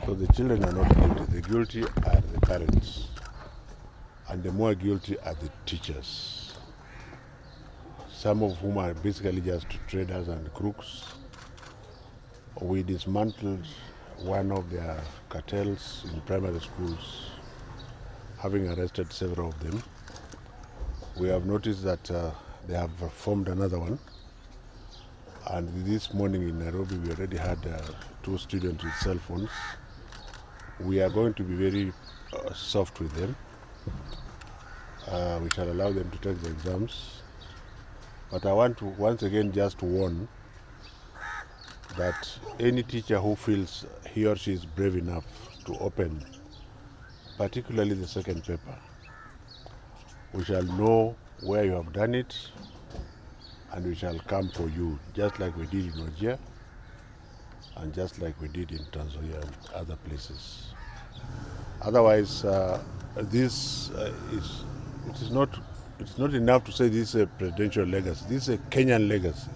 So the children are not guilty. The guilty are the parents, and the more guilty are the teachers, some of whom are basically just traders and crooks. We dismantled one of their cartels in primary schools, having arrested several of them. We have noticed that they have formed another one. And this morning in Nairobi, we already had 2 students with cell phones. We are going to be very soft with them. We shall allow them to take the exams. But I want to once again just warn that any teacher who feels he or she is brave enough to open, particularly the second paper, we shall know where you have done it, and we shall come for you, just like we did in Wajir, and just like we did in Tanzania and other places. Otherwise, it's not enough to say this is a presidential legacy. This is a Kenyan legacy.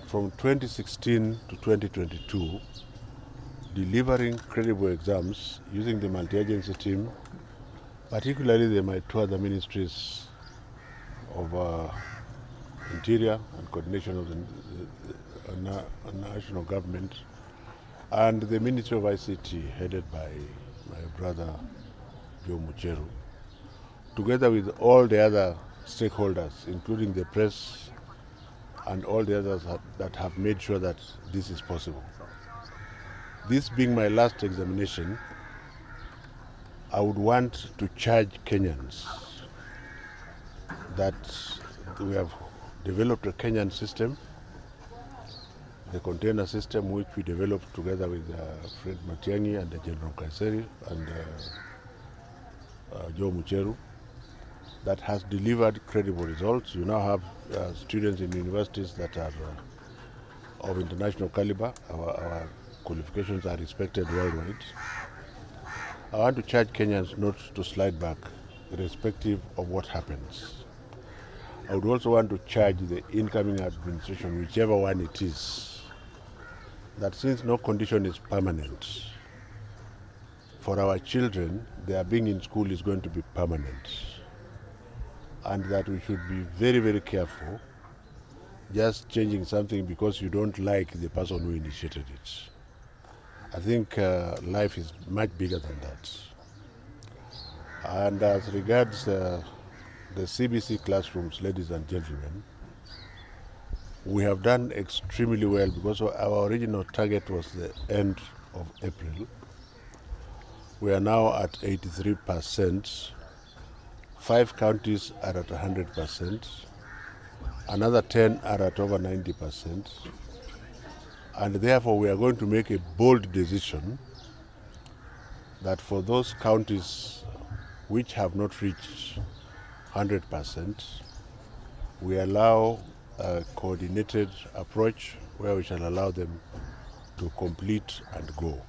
From 2016 to 2022, delivering credible exams using the multi-agency team, particularly the 2 other ministries of Interior and coordination of the national government, and the Ministry of ICT headed by my brother Joe Mucheru, together with all the other stakeholders, including the press and all the others that have made sure that this is possible. This being my last examination, I would want to charge Kenyans that we have developed a Kenyan system, the container system which we developed together with Fred Matiang'i and General Kaiseri and Joe Mucheru, that has delivered credible results. You now have students in universities that are of international caliber. Our qualifications are respected worldwide. I want to charge Kenyans not to slide back, irrespective of what happens. I would also want to charge the incoming administration, whichever one it is, that since no condition is permanent, for our children, their being in school is going to be permanent. And that we should be very, very careful just changing something because you don't like the person who initiated it. I think life is much bigger than that. And as regards the CBC classrooms, ladies and gentlemen, we have done extremely well because our original target was the end of April. We are now at 83%. 5 counties are at 100%. Another 10 are at over 90%. And therefore we are going to make a bold decision that for those counties which have not reached 100%, we allow a coordinated approach where we shall allow them to complete and go.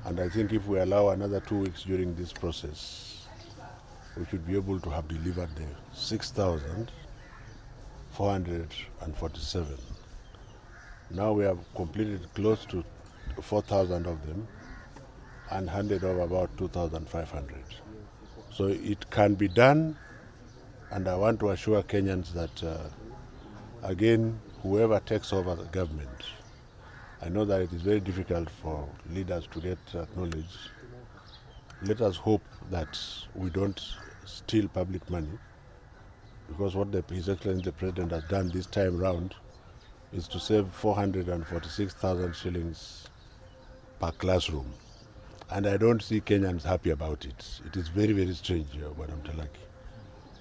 And I think if we allow another 2 weeks during this process, we should be able to have delivered the 6,447. Now we have completed close to 4,000 of them and handed over about 2,500. So it can be done, and I want to assure Kenyans that, again, whoever takes over the government, I know that it is very difficult for leaders to get acknowledged. Let us hope that we don't steal public money, because what His Excellency the President has done this time round is to save 446,000 shillings per classroom. And I don't see Kenyans happy about it. It is very, very strange, Madam Talaki.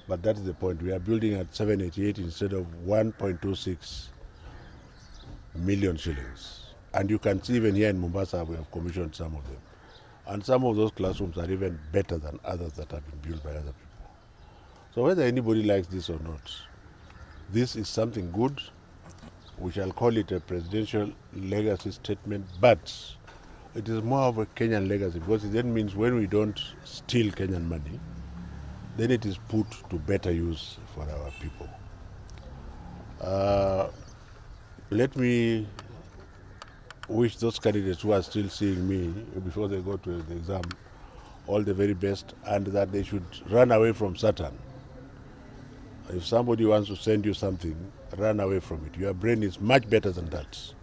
But that's the point. We are building at 788 instead of 1.26 million shillings. And you can see even here in Mombasa, we have commissioned some of them. And some of those classrooms are even better than others that have been built by other people. So whether anybody likes this or not, this is something good. We shall call it a presidential legacy statement, but it is more of a Kenyan legacy, because it then means when we don't steal Kenyan money, then it is put to better use for our people. Let me wish those candidates who are still seeing me before they go to the exam all the very best, and that they should run away from Satan. If somebody wants to send you something, run away from it. Your brain is much better than that.